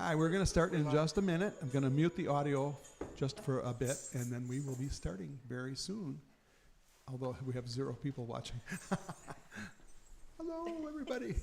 Hi, we're going to start in just a minute. I'm going to mute the audio just for a bit, and then we will be starting very soon, although we have 0 people watching. Hello, everybody.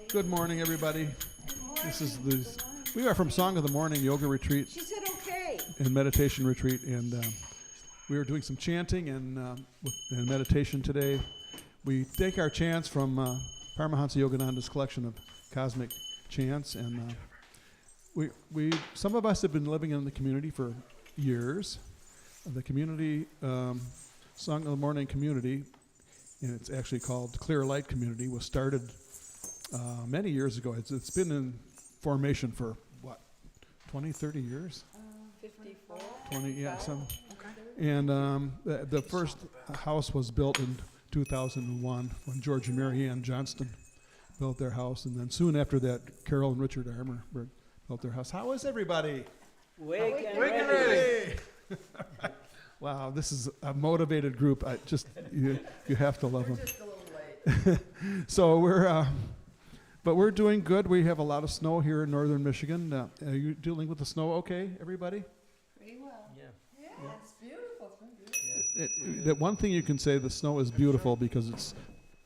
Good morning, everybody. This is we are from Song of the Morning Yoga Retreat. She said okay. And meditation retreat, and we are doing some chanting and meditation today. We take our chants from Paramahansa Yogananda's collection of cosmic chants, and we some of us have been living in the community for years. The community, Song of the Morning community, and it's actually called Clear Light Community, was started many years ago. It's been in formation for, what, 20, 30 years? 54. 20, yeah, some. And the first house was built in 2001 when George and Mary Ann Johnston built their house. And then soon after that, Carol and Richard Armour built their house. How is everybody? Wake and ready. Wow, this is a motivated group. You have to love them. We're just a little late. So but we're doing good. We have a lot of snow here in northern Michigan. Are you dealing with the snow okay, everybody? Pretty well. Yeah. Yeah, it's beautiful. It's been beautiful. That one thing you can say, the snow is beautiful because it's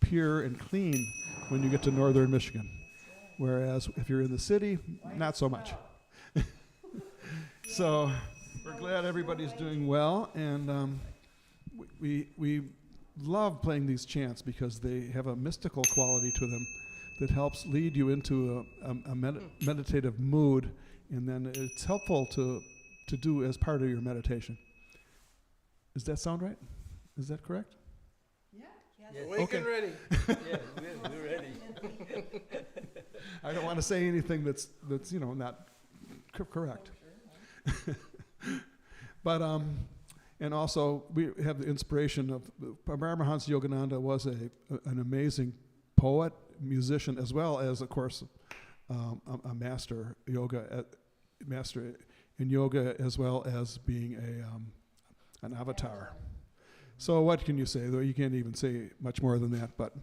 pure and clean when you get to northern Michigan. Whereas if you're in the city, not so much. So we're glad everybody's doing well, and we love playing these chants because they have a mystical quality to them that helps lead you into a meditative mood, and then it's helpful to do as part of your meditation. Does that sound right? Is that correct? Yeah. Yes. Wake and ready. Yes, we're ready. I don't want to say anything that's not correct. But and also we have the inspiration of Paramahansa Yogananda was an amazing poet, musician, as well as, of course, a master in yoga, as well as being an avatar. So what can you say? Though you can't even say much more than that. But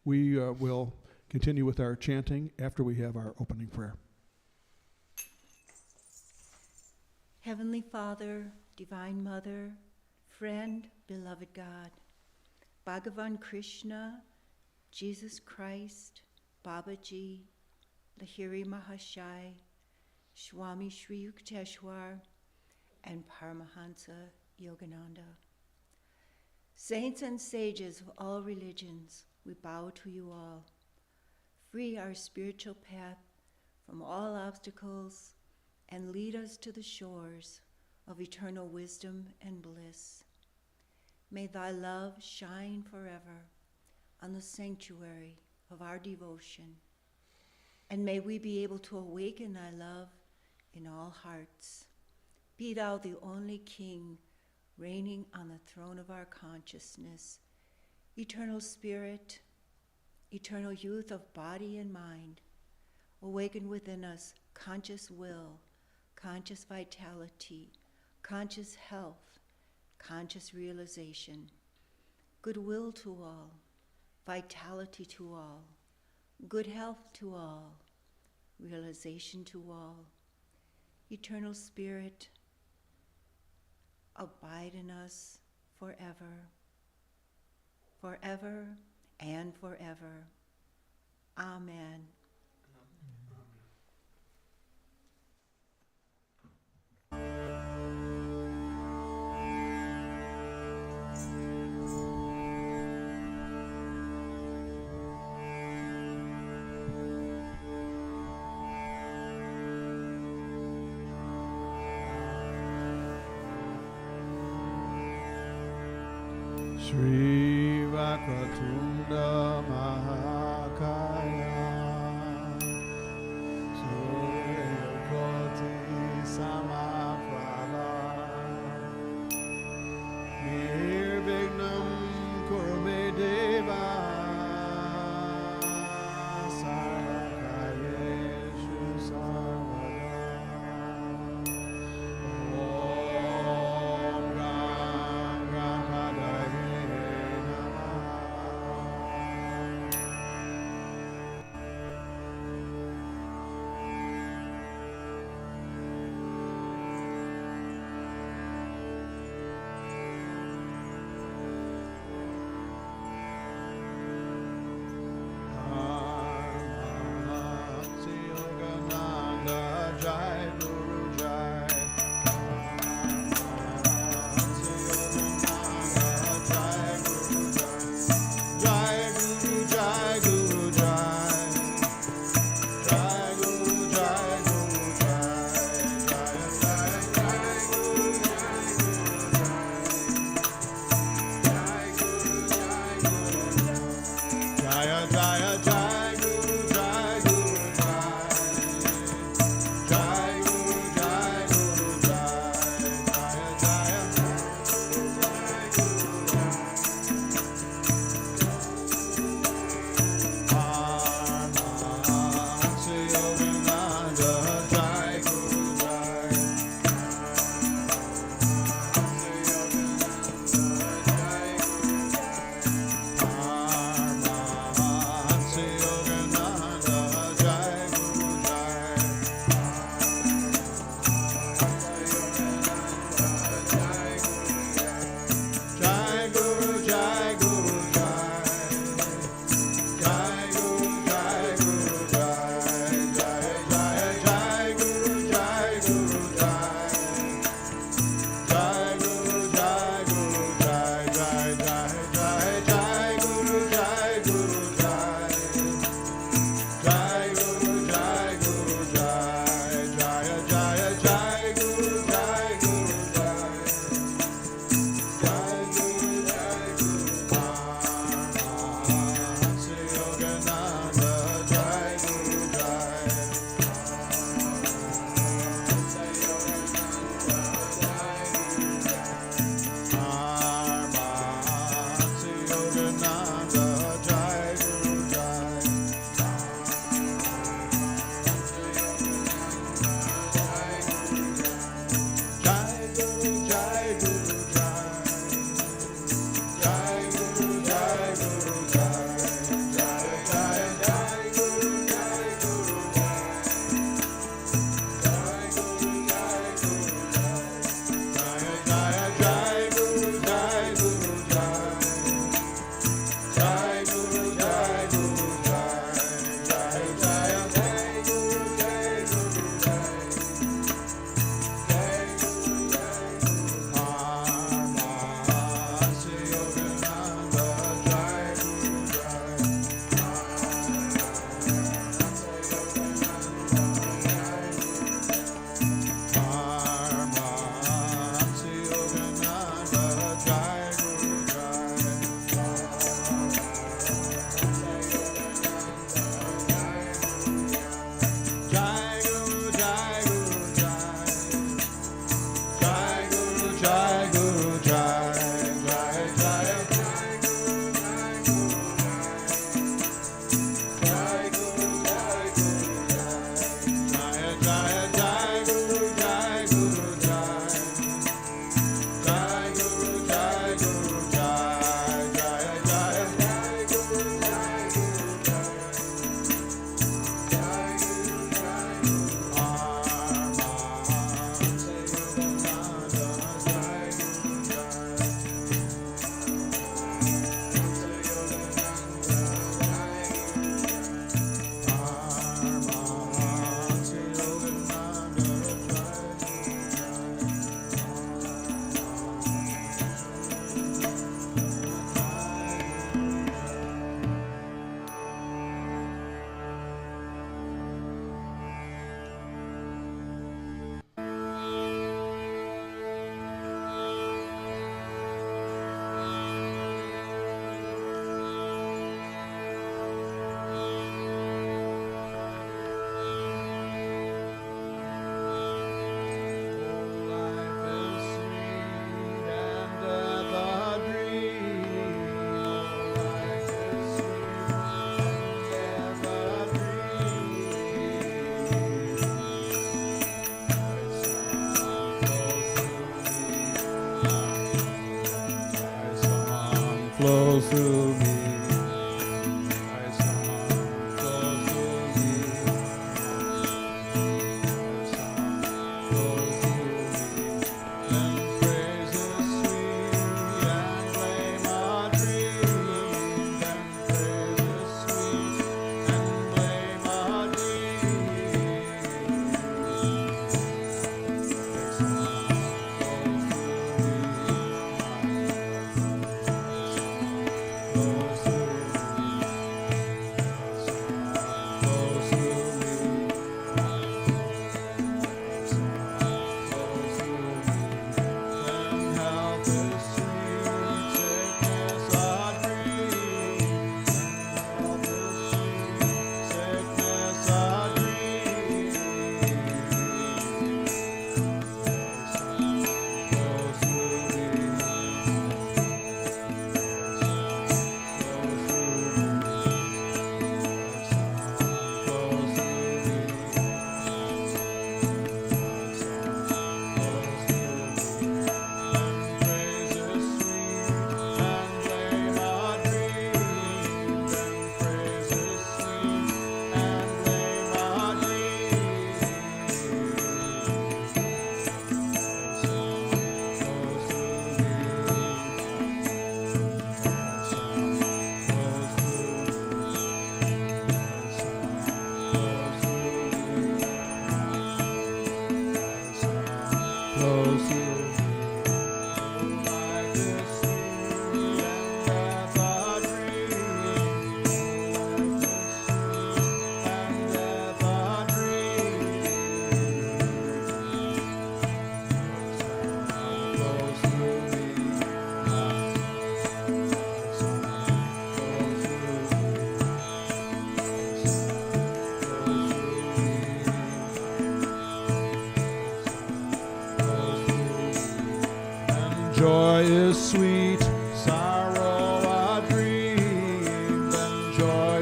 we will continue with our chanting after we have our opening prayer. Heavenly Father, Divine Mother, friend, beloved God, Bhagavan Krishna, Jesus Christ, Babaji, Lahiri Mahashai, Swami Sri Yukteswar, and Paramahansa Yogananda. Saints and sages of all religions, we bow to you all. Free our spiritual path from all obstacles and lead us to the shores of eternal wisdom and bliss. May thy love shine forever on the sanctuary of our devotion, and may we be able to awaken thy love in all hearts. Be thou the only King reigning on the throne of our consciousness, eternal spirit, eternal youth of body and mind. Awaken within us conscious will, conscious vitality, conscious health, conscious realization, goodwill to all, vitality to all, good health to all, realization to all. Eternal Spirit, abide in us forever, forever and forever. Amen. Shri Vakratunda Mahakaya Suryakoti Samaprabha Nirvignam Kurme Deva Sarvakayeshu Sarvada Om Ram Rampadaye Namah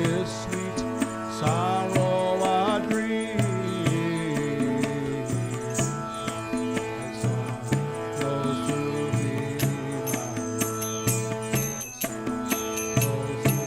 is sweet, sorrow a dream. My song flows through me. My song flows through me.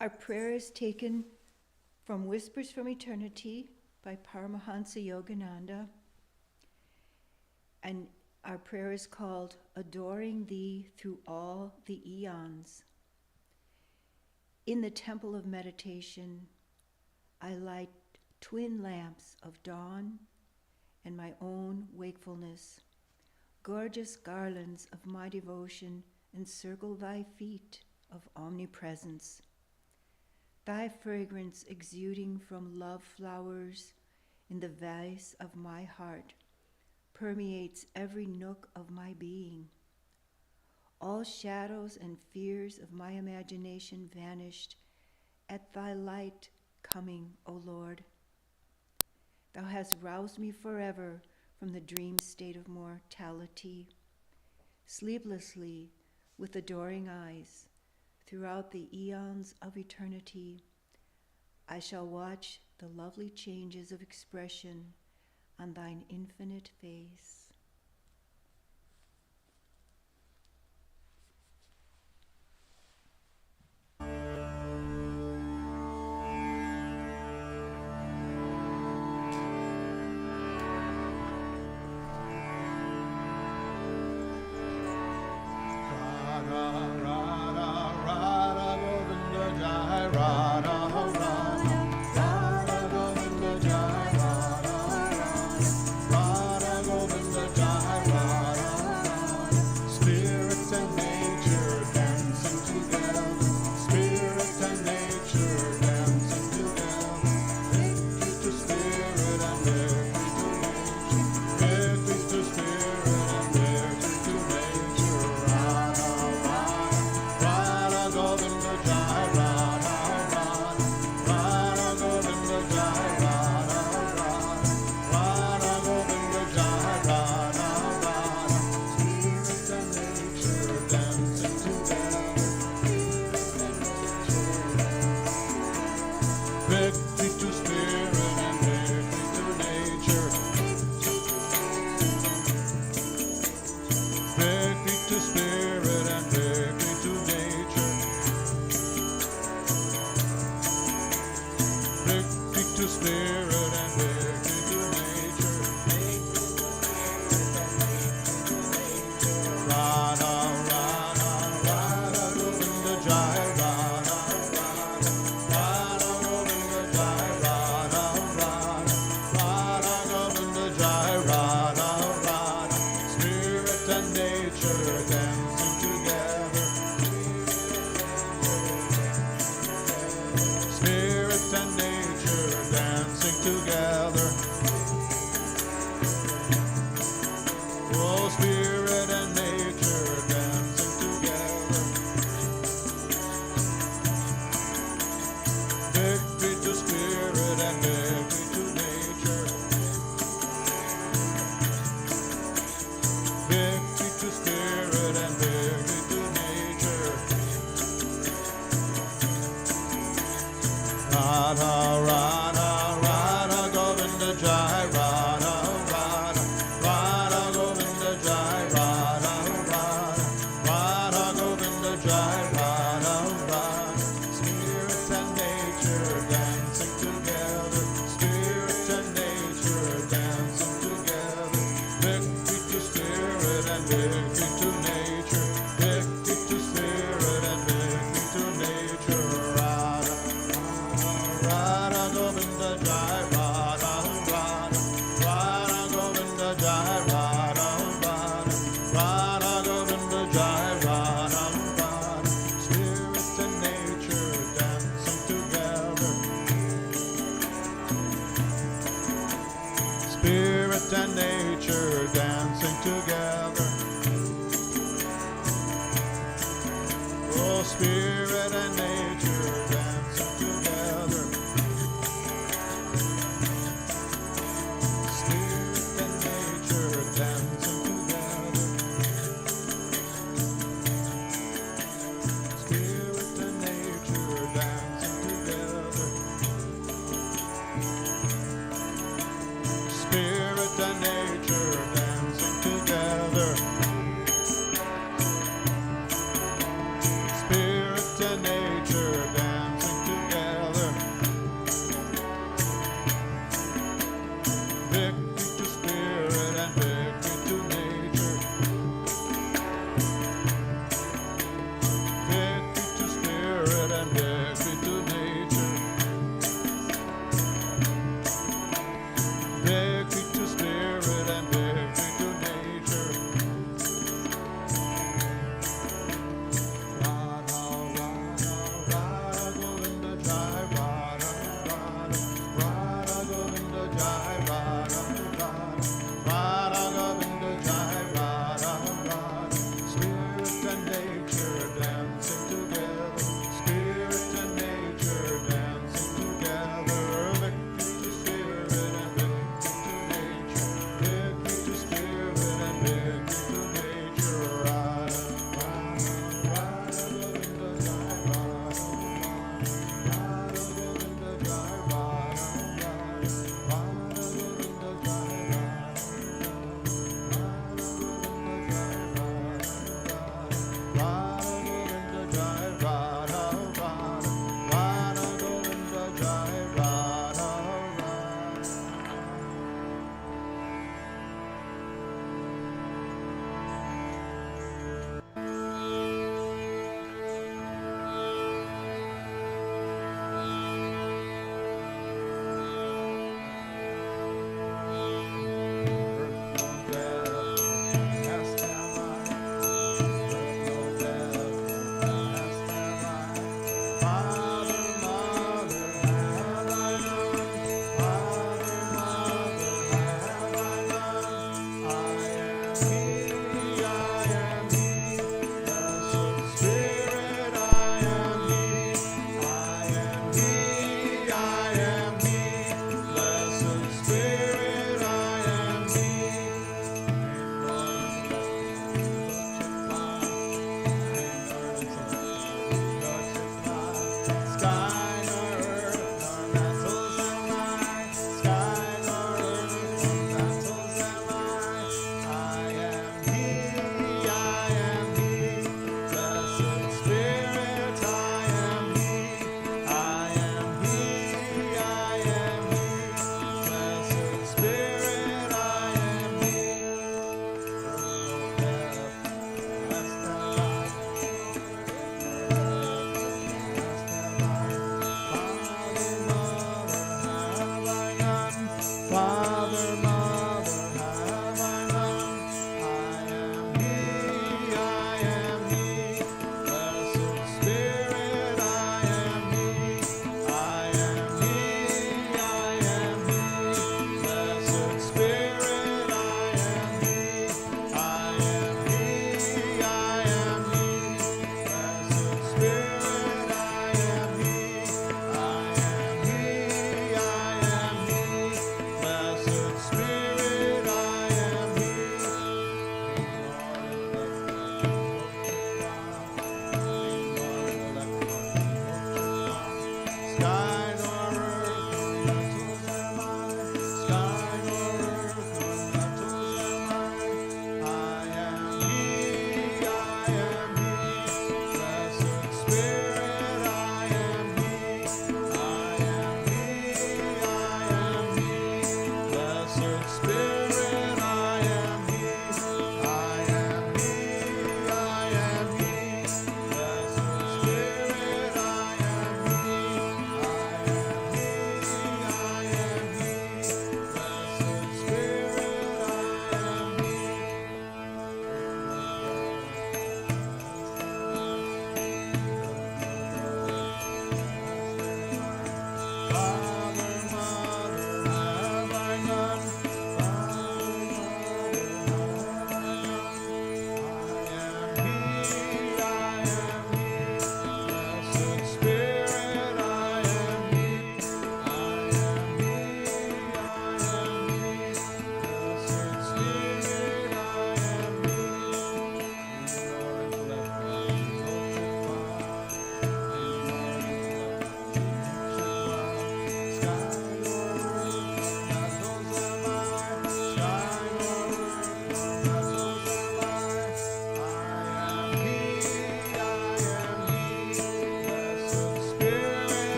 Our prayer is taken from Whispers from Eternity by Paramahansa Yogananda. And our prayer is called Adoring Thee Through All the Eons. In the temple of meditation, I light twin lamps of dawn and my own wakefulness. Gorgeous garlands of my devotion encircle thy feet of omnipresence. Thy fragrance exuding from love flowers in the vase of my heart permeates every nook of my being. All shadows and fears of my imagination vanished at thy light coming, O Lord. Thou hast roused me forever from the dream state of mortality. Sleeplessly, with adoring eyes, throughout the eons of eternity, I shall watch the lovely changes of expression on thine infinite face. Radha Govinda victory to spirit and victory to nature. Radha, Radha, Radha, Govinda Jai, Radha, Radha, Radha, Govinda Jai, Radha, Radha, Radha, Govinda Jai, Radha, Radha. Spirit and nature dancing together, spirit and nature dancing together, victory to spirit and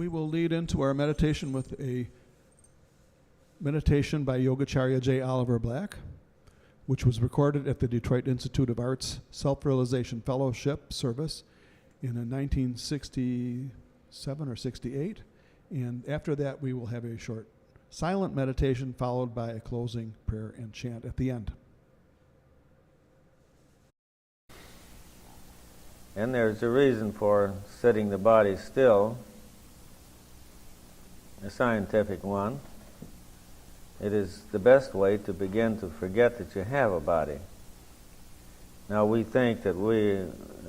We will lead into our meditation with a meditation by Yogacharya J. Oliver Black, which was recorded at the Detroit Institute of Arts Self-Realization Fellowship service in 1967 or 68. And after that, we will have a short silent meditation followed by a closing prayer and chant at the end. And there's a reason for sitting the body still, a scientific one. It is the best way to begin to forget that you have a body. Now we think that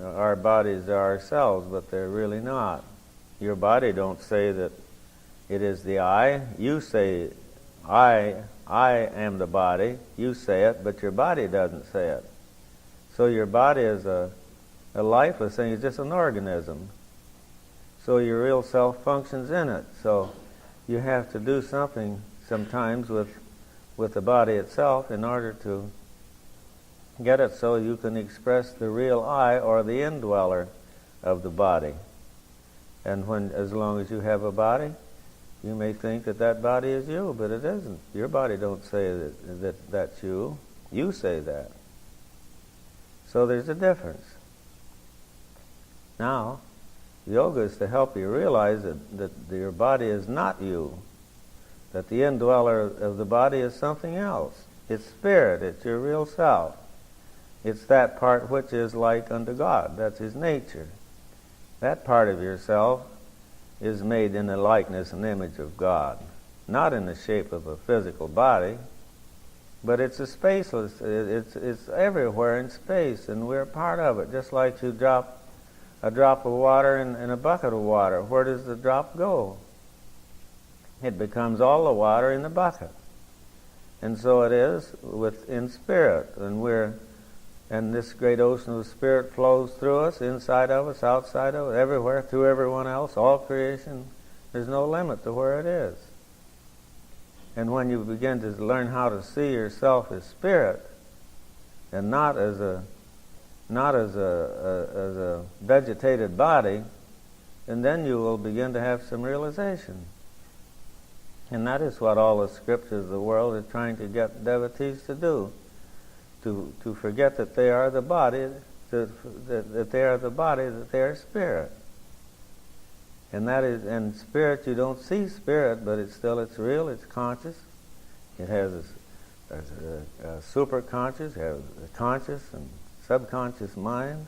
our bodies are ourselves, but they're really not. Your body don't say that it is the I. You say, I am the body. You say it, but your body doesn't say it. So your body is a lifeless thing. It's just an organism. So your real self functions in it. So you have to do something sometimes with the body itself in order to get it so you can express the real I, or the indweller of the body. And as long as you have a body, you may think that body is you, but it isn't. Your body don't say that that's you. You say that. So there's a difference. Now, yoga is to help you realize that your body is not you, that the indweller of the body is something else. It's spirit. It's your real self. It's that part which is like unto God. That's His nature. That part of yourself is made in the likeness and image of God, not in the shape of a physical body, but it's a spaceless. It's everywhere in space, and we're part of it. Just like you drop a drop of water in a bucket of water. Where does the drop go? It becomes all the water in the bucket. And so it is in spirit. And this great ocean of spirit flows through us, inside of us, outside of us, everywhere, through everyone else, all creation. There's no limit to where it is. And when you begin to learn how to see yourself as spirit, and not as a vegetated body, and then you will begin to have some realization. And that is what all the scriptures of the world are trying to get devotees to do, to forget that they are the body, that they are the body, that they are spirit. And that is, and spirit, you don't see spirit, but it's real, it's conscious. It has a super conscious, has a conscious and subconscious mind,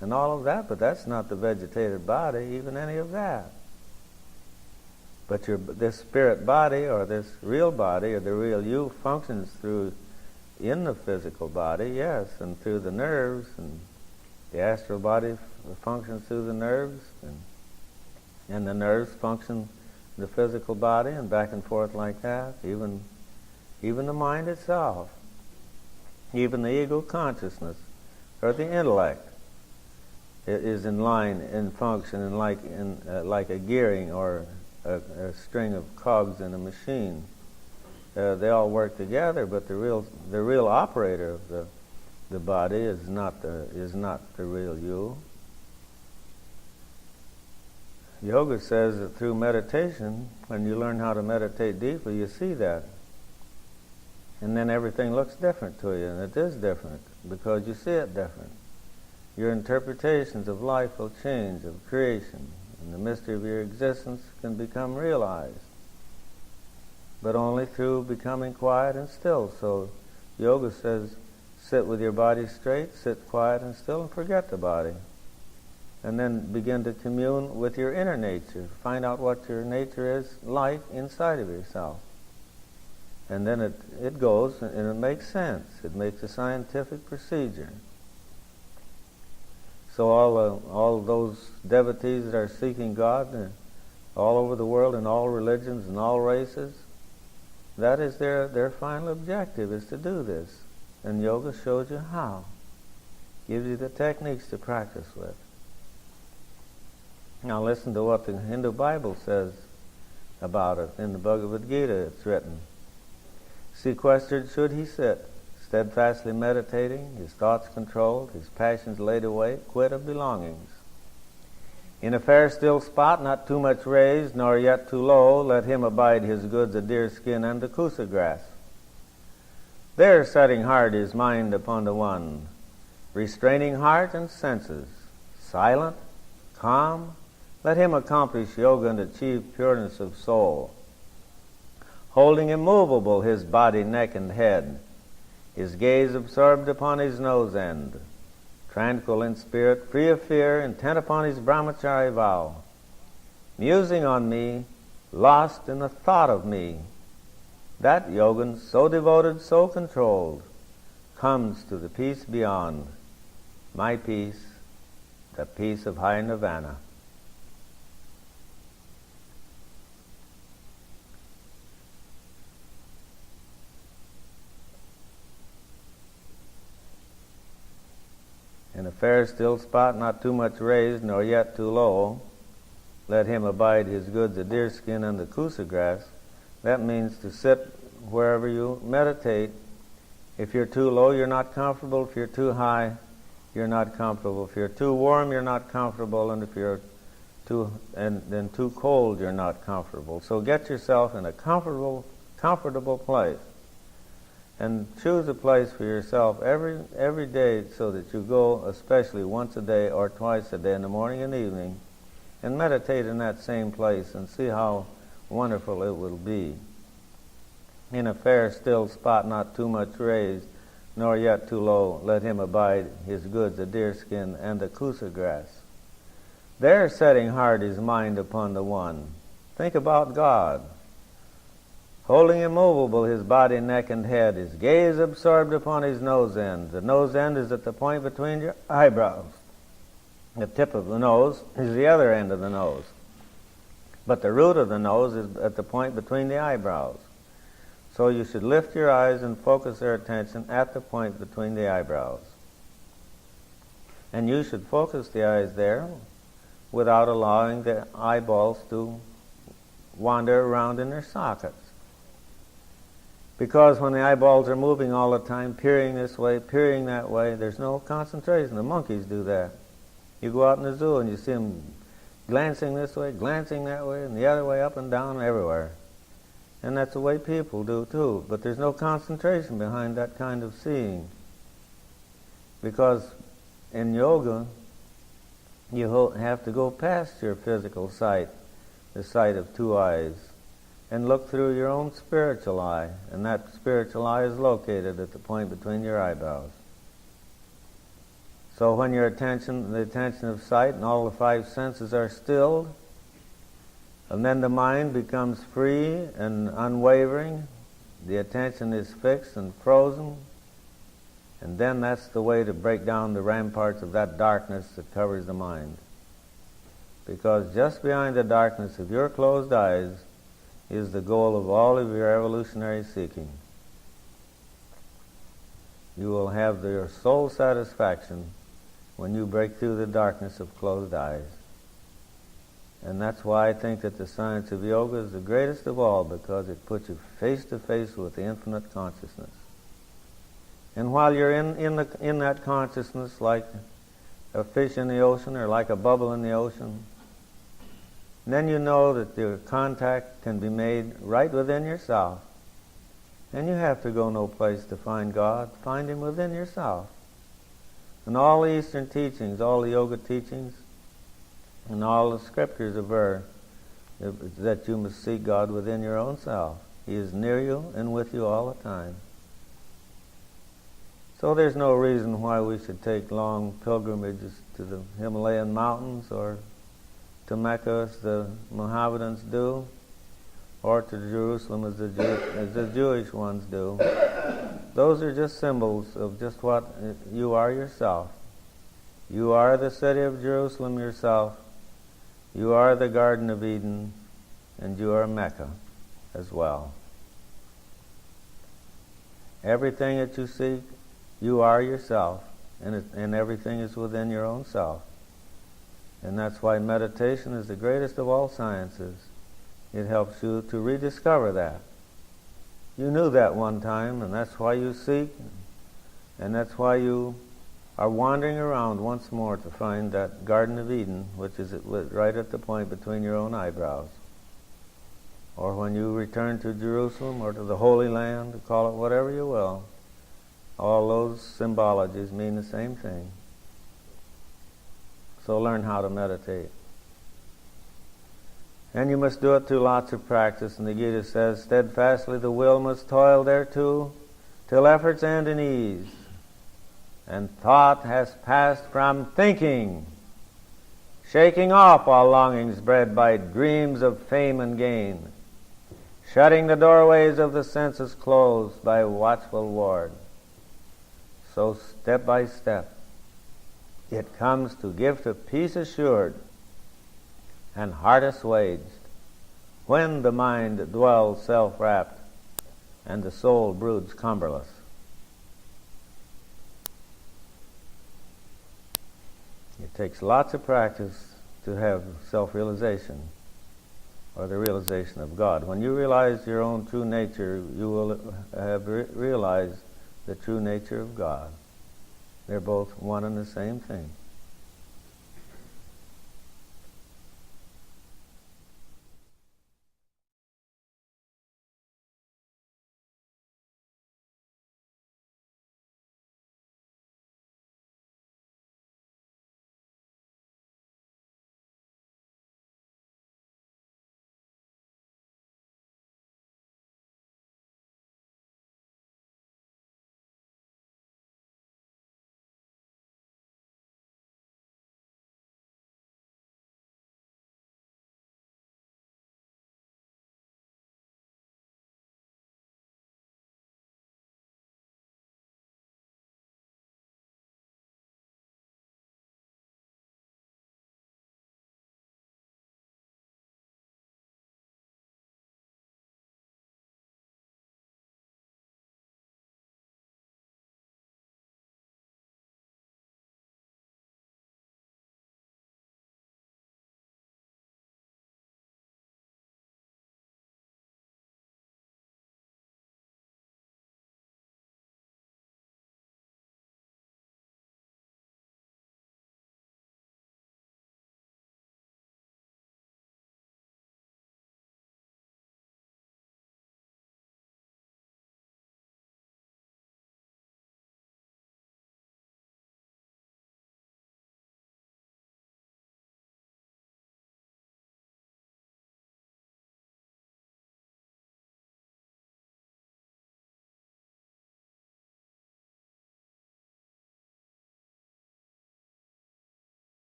and all of that, but that's not the vegetated body, even any of that. But this spirit body, or this real body, or the real you, functions in the physical body, yes, and through the nerves, and the astral body functions through the nerves, and the nerves function in the physical body, and back and forth like that, even the mind itself, even the ego consciousness, or the intellect, is in line, in function, and like a gearing or a string of cogs in a machine. They all work together, but the real operator of the body is not the real you. Yoga says that through meditation, when you learn how to meditate deeply, you see that. And then everything looks different to you, and it is different, because you see it different. Your interpretations of life will change, of creation, and the mystery of your existence can become realized. But only through becoming quiet and still. So yoga says, sit with your body straight, sit quiet and still, and forget the body. And then begin to commune with your inner nature. Find out what your nature is like inside of yourself. And then it goes, and it makes sense. It makes a scientific procedure. So all those devotees that are seeking God all over the world, in all religions and all races, that is their final objective, is to do this. And yoga shows you how. Gives you the techniques to practice with. Now listen to what the Hindu Bible says about it. In the Bhagavad Gita it's written, sequestered should he sit, steadfastly meditating, his thoughts controlled, his passions laid away, quit of belongings. In a fair still spot, not too much raised, nor yet too low, let him abide his goods a deerskin and a kusa grass. There setting hard his mind upon the one, restraining heart and senses, silent, calm, let him accomplish yoga and achieve pureness of soul. Holding immovable his body, neck, and head, his gaze absorbed upon his nose end, tranquil in spirit, free of fear, intent upon his brahmachari vow, musing on me, lost in the thought of me. That yogan, so devoted, so controlled, comes to the peace beyond, my peace, the peace of high nirvana. In a fair still spot, not too much raised, nor yet too low, let him abide his goods a deerskin and the kusa grass. That means to sit wherever you meditate. If you're too low, you're not comfortable. If you're too high, you're not comfortable. If you're too warm, you're not comfortable. And if you're too cold, you're not comfortable. So get yourself in a comfortable place. And choose a place for yourself every day so that you go, especially once a day or twice a day, in the morning and evening, and meditate in that same place and see how wonderful it will be. In a fair still spot, not too much raised, nor yet too low, let him abide his goods a deerskin and a kusa grass. There setting hard his mind upon the one. Think about God. Holding immovable his body, neck, and head, his gaze absorbed upon his nose end. The nose end is at the point between your eyebrows. The tip of the nose is the other end of the nose. But the root of the nose is at the point between the eyebrows. So you should lift your eyes and focus their attention at the point between the eyebrows. And you should focus the eyes there without allowing the eyeballs to wander around in their sockets. Because when the eyeballs are moving all the time, peering this way, peering that way, there's no concentration. The monkeys do that. You go out in the zoo and you see them glancing this way, glancing that way, and the other way, up and down, everywhere. And that's the way people do too. But there's no concentration behind that kind of seeing. Because in yoga, you have to go past your physical sight, the sight of two eyes, and look through your own spiritual eye, and that spiritual eye is located at the point between your eyebrows. So when the attention of sight and all the five senses are stilled, and then the mind becomes free and unwavering, the attention is fixed and frozen, and then that's the way to break down the ramparts of that darkness that covers the mind. Because just behind the darkness of your closed eyes is the goal of all of your evolutionary seeking. You will have your soul satisfaction when you break through the darkness of closed eyes. And that's why I think that the science of yoga is the greatest of all, because it puts you face to face with the infinite consciousness. And while you're in that consciousness, like a fish in the ocean or like a bubble in the ocean, then you know that your contact can be made right within yourself. And you have to go no place to find God. Find Him within yourself. And all the Eastern teachings, all the yoga teachings, and all the scriptures aver that you must seek God within your own self. He is near you and with you all the time. So there's no reason why we should take long pilgrimages to the Himalayan mountains or to Mecca as the Mohammedans do, or to Jerusalem as the Jewish ones do. Those are just symbols of just what you are yourself. You are the city of Jerusalem yourself. You are the Garden of Eden, and you are Mecca as well. Everything that you seek, you are yourself, and everything is within your own self. And that's why meditation is the greatest of all sciences. It helps you to rediscover that. You knew that one time, and that's why you seek, and that's why you are wandering around once more to find that Garden of Eden, which is right at the point between your own eyebrows. Or when you return to Jerusalem or to the Holy Land, call it whatever you will, all those symbologies mean the same thing. So learn how to meditate. And you must do it through lots of practice. And the Gita says, steadfastly the will must toil thereto, till efforts end in ease, and thought has passed from thinking, shaking off all longings bred by dreams of fame and gain, shutting the doorways of the senses closed by watchful ward. So step by step, it comes to gift of peace assured and heart assuaged, when the mind dwells self-wrapped and the soul broods cumberless. It takes lots of practice to have self-realization, or the realization of God. When you realize your own true nature, you will have realized the true nature of God. They're both one and the same thing.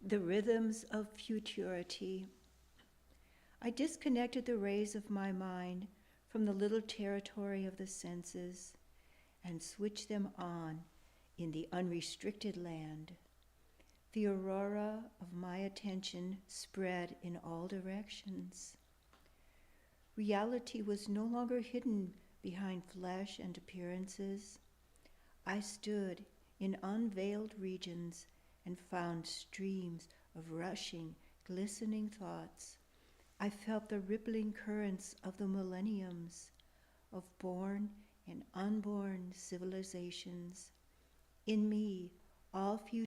the rhythms of futurity. I disconnected the rays of my mind from the little territory of the senses and switched them on in the unrestricted land. The aurora of my attention spread in all directions. Reality was no longer hidden behind flesh and appearances. I stood in unveiled regions and found streams of rushing, glistening thoughts. I felt the rippling currents of the millenniums, of born and unborn civilizations. In me, all future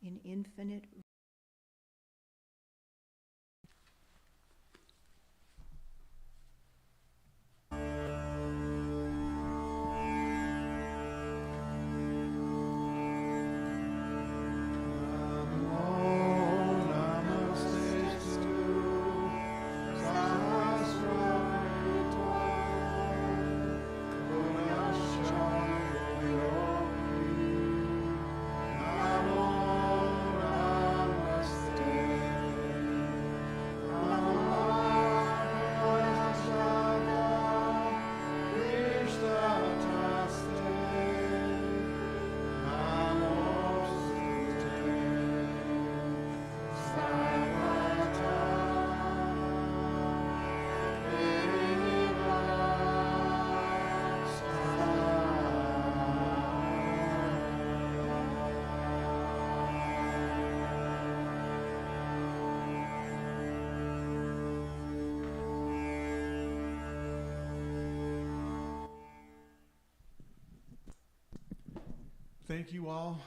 in infinite. Thank you all